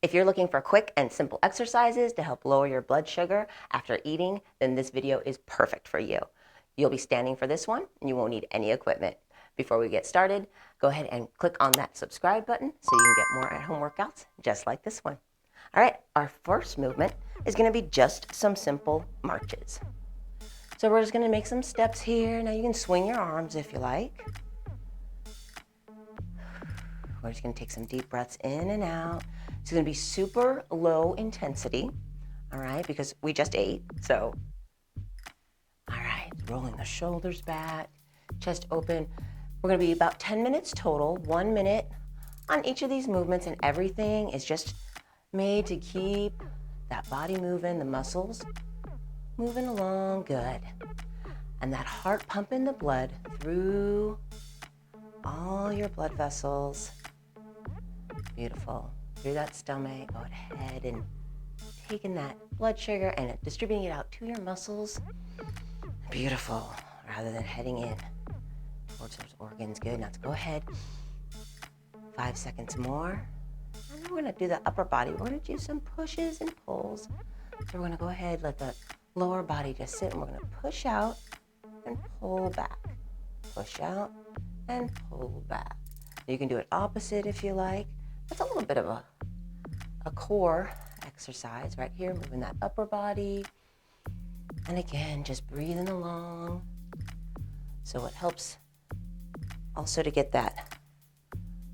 If you're looking for quick and simple exercises to help lower your blood sugar after eating, then this video is perfect for you. You'll be standing for this one and you won't need any equipment. Before we get started, go ahead and click on that subscribe button so you can get more at-home workouts just like this one. All right, our first movement is going to be just some simple marches. So we're just going to make some steps here. Now you can swing your arms if you like. We're just going to take some deep breaths in and out. It's going to be super low intensity, all right, because we just ate. So, all right, rolling the shoulders back, chest open. We're going to be about 10 minutes total, 1 minute on each of these movements, and everything is just made to keep that body moving, the muscles moving along good, and that heart pumping the blood through all your blood vessels. Beautiful. Through that stomach, go ahead and taking that blood sugar and distributing it out to your muscles. Beautiful. Rather than heading in towards those organs. Good. Now let's go ahead. 5 seconds more. And then we're going to do the upper body. We're going to do some pushes and pulls. So we're going to go ahead, let the lower body just sit, and we're going to push out and pull back. Push out and pull back. You can do it opposite if you like. That's a little bit of a core exercise right here, moving that upper body. And again, just breathing along. So it helps also to get that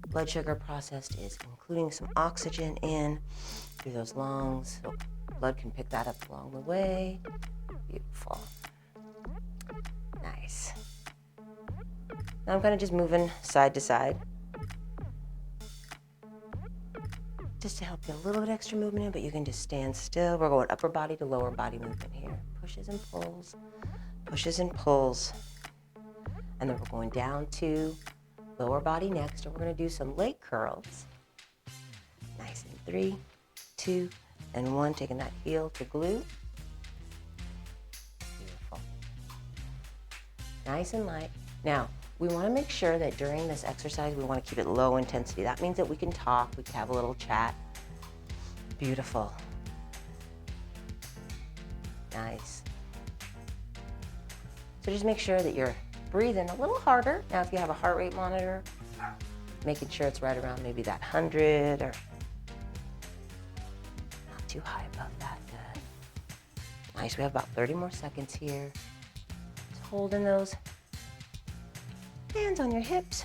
blood sugar processed is including some oxygen in through those lungs. So blood can pick that up along the way. Beautiful. Nice. Now I'm kind of just moving side to side, just to help get a little bit extra movement in, but you can just stand still. We're going upper body to lower body movement here. Pushes and pulls, pushes and pulls. And then we're going down to lower body next, and we're going to do some leg curls. Nice, in 3, 2, and 1, taking that heel to glute. Beautiful. Nice and light. Now, we want to make sure that during this exercise, we want to keep it low intensity. That means that we can talk, we can have a little chat. Beautiful. Nice. So just make sure that you're breathing a little harder. Now, if you have a heart rate monitor, making sure it's right around maybe that 100 or not too high above that. Good. Nice. We have about 30 more seconds here. Just holding those hands on your hips.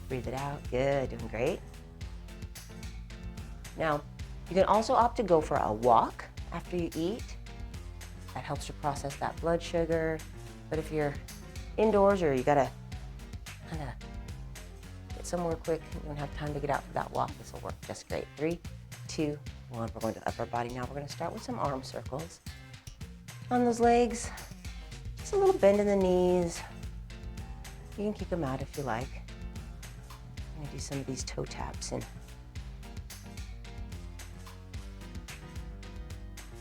Breathe it out. Good. Doing great. Now, you can also opt to go for a walk after you eat. That helps to process that blood sugar. But if you're indoors or you gotta kind of get somewhere quick, you don't have time to get out for that walk, this will work just great. 3, 2, 1. We're going to upper body now. We're going to start with some arm circles on those legs. Just a little bend in the knees. You can kick them out if you like. I'm going to do some of these toe taps and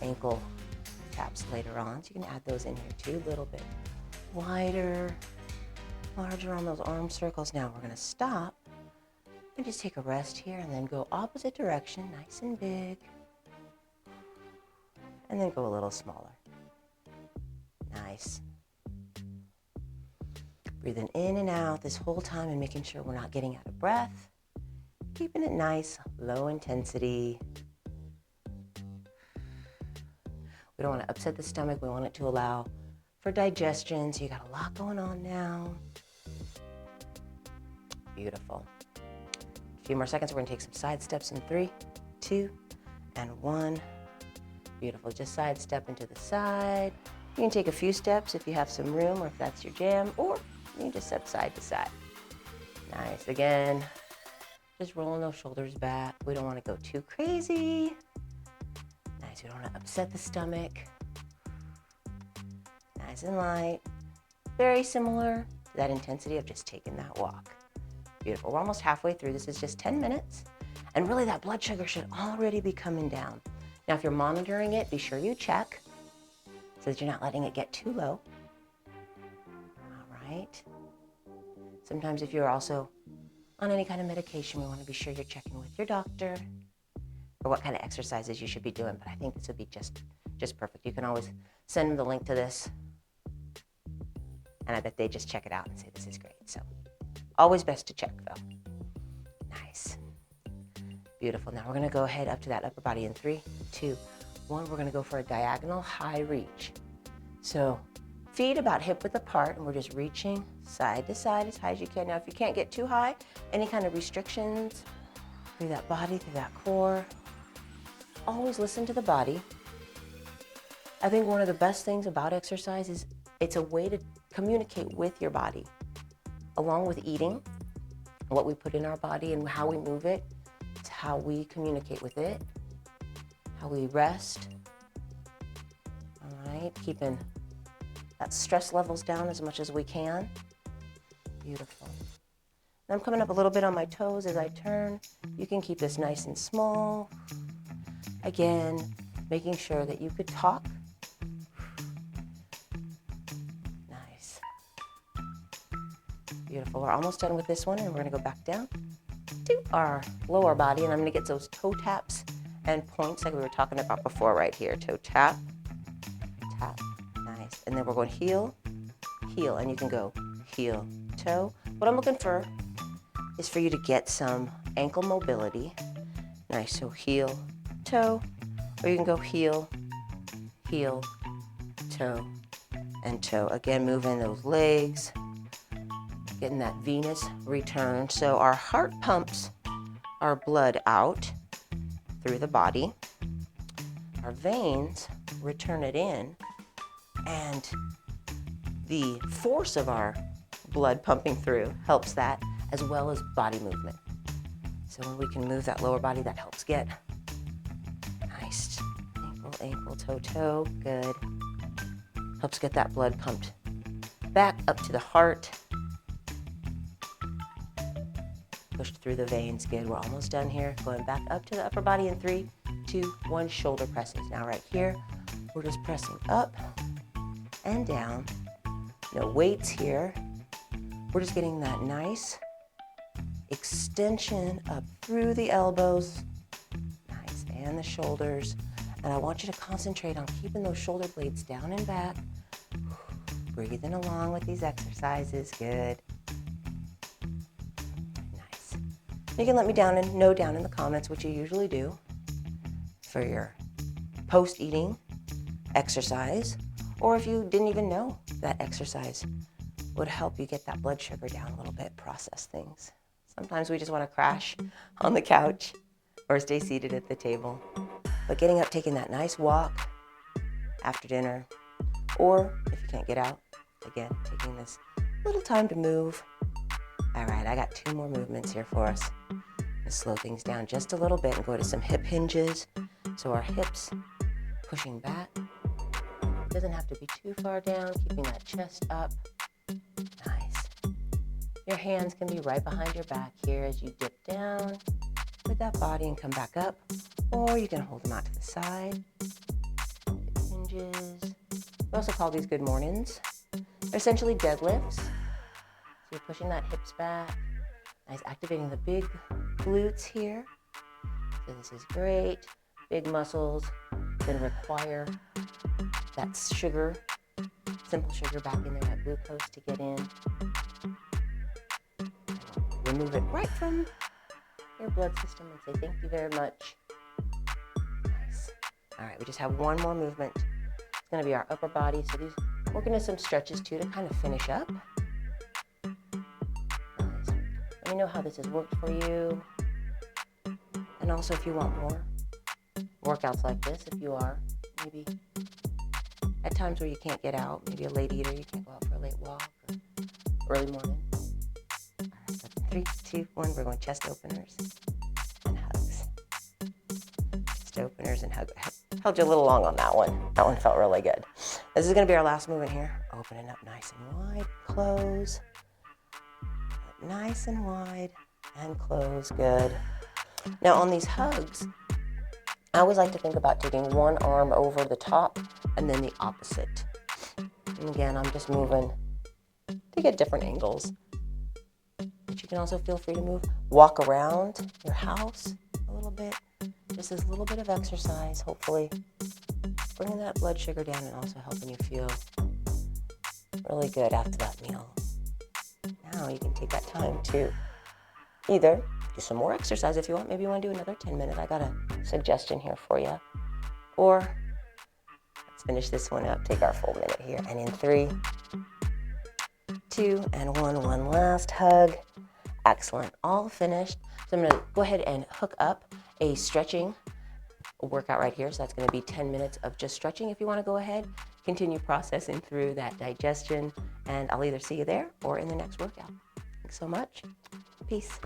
ankle taps later on. So you can add those in here too, a little bit wider, larger on those arm circles. Now we're going to stop and just take a rest here and then go opposite direction, nice and big. And then go a little smaller. Nice. Breathing in and out this whole time and making sure we're not getting out of breath. Keeping it nice, low intensity. We don't want to upset the stomach. We want it to allow for digestion. So you got a lot going on now. Beautiful. A few more seconds. We're going to take some side steps in 3, 2, and 1. Beautiful. Just side step into the side. You can take a few steps if you have some room or if that's your jam, or you can just step side to side. Nice. Again, just rolling those shoulders back. We don't want to go too crazy. Nice. We don't want to upset the stomach. Nice and light. Very similar to that intensity of just taking that walk. Beautiful. We're almost halfway through. This is just 10 minutes. And really that blood sugar should already be coming down. Now, if you're monitoring it, be sure you check so that you're not letting it get too low. All right. Sometimes if you're also on any kind of medication, we want to be sure you're checking with your doctor. or what kind of exercises you should be doing, but I think this would be just perfect. You can always send them the link to this, and I bet they just check it out and say this is great. So always best to check though. Nice. Beautiful. Now we're going to go ahead up to that upper body in 3, 2, 1. We're going to go for a diagonal high reach. So feet about hip width apart, and we're just reaching side to side as high as you can. Now if you can't get too high, any kind of restrictions through that body, through that core, always listen to the body. I think one of the best things about exercise is it's a way to communicate with your body, along with eating, what we put in our body and how we move it. It's how we communicate with it, how we rest. All right, keeping that stress levels down as much as we can. Beautiful. And I'm coming up a little bit on my toes as I turn. You can keep this nice and small. Again, making sure that you could talk. Nice. Beautiful. We're almost done with this one, and we're going to go back down to our lower body, and I'm going to get those toe taps and points like we were talking about before right here. Toe tap, tap. Nice. And then we're going heel, heel, and you can go heel, toe. What I'm looking for is for you to get some ankle mobility. Nice. So heel, toe, or you can go heel, heel, toe, and toe. Again, moving those legs, getting that venous return. So our heart pumps our blood out through the body. Our veins return it in, and the force of our blood pumping through helps that, as well as body movement. So when we can move that lower body, that helps get nice ankle, ankle, toe, toe. Good. Helps get that blood pumped back up to the heart. Pushed through the veins. Good. We're almost done here. Going back up to the upper body in 3, 2, 1. Shoulder presses. Now right here, we're just pressing up and down. No weights here. We're just getting that nice extension up through the elbows. Nice. And the shoulders. And I want you to concentrate on keeping those shoulder blades down and back. Breathing along with these exercises. Good. Nice. You can let me know down in the comments what you usually do for your post-eating exercise, or if you didn't even know that exercise would help you get that blood sugar down a little bit, process things. Sometimes we just want to crash on the couch or stay seated at the table. But getting up, taking that nice walk after dinner, or if you can't get out, again, taking this little time to move. All right, I got 2 more movements here for us. Let's slow things down just a little bit and go to some hip hinges. So our hips pushing back. Doesn't have to be too far down, keeping that chest up. Nice. Your hands can be right behind your back here as you dip down with that body and come back up. Or you can hold them out to the side. Hip hinges. We also call these good mornings. They're essentially deadlifts. So you're pushing that hips back. Nice, activating the big glutes here. So this is great. Big muscles then require that sugar, simple sugar back in there, that glucose to get in. Remove it right from your blood system and say thank you very much. Nice. All right, we just have 1 more movement. It's going to be our upper body. So these, working into some stretches too to kind of finish up. Nice. Let me know how this has worked for you. And also if you want more workouts like this, if you are maybe at times where you can't get out, maybe a late eater, you can't go out for a late walk or early morning. All right, so 3, 2, 1, we're going chest openers and hugs. Chest openers and hugs. Held you a little long on that one. That one felt really good. This is going to be our last movement here. Opening up nice and wide, close. Nice and wide and close. Good. Now on these hugs, I always like to think about taking one arm over the top and then the opposite. And again, I'm just moving to get different angles. But you can also feel free to walk around your house a little bit, just as a little bit of exercise, hopefully bringing that blood sugar down and also helping you feel really good after that meal. Now you can take that time to either do some more exercise if you want. Maybe you want to do another 10 minutes. I got a suggestion here for you. Or let's finish this one up. Take our full minute here. And in 3, 2, and 1. One last hug. Excellent. All finished. So I'm going to go ahead and hook up a stretching workout right here. So that's going to be 10 minutes of just stretching. If you want to go ahead, continue processing through that digestion. And I'll either see you there or in the next workout. Thanks so much. Peace.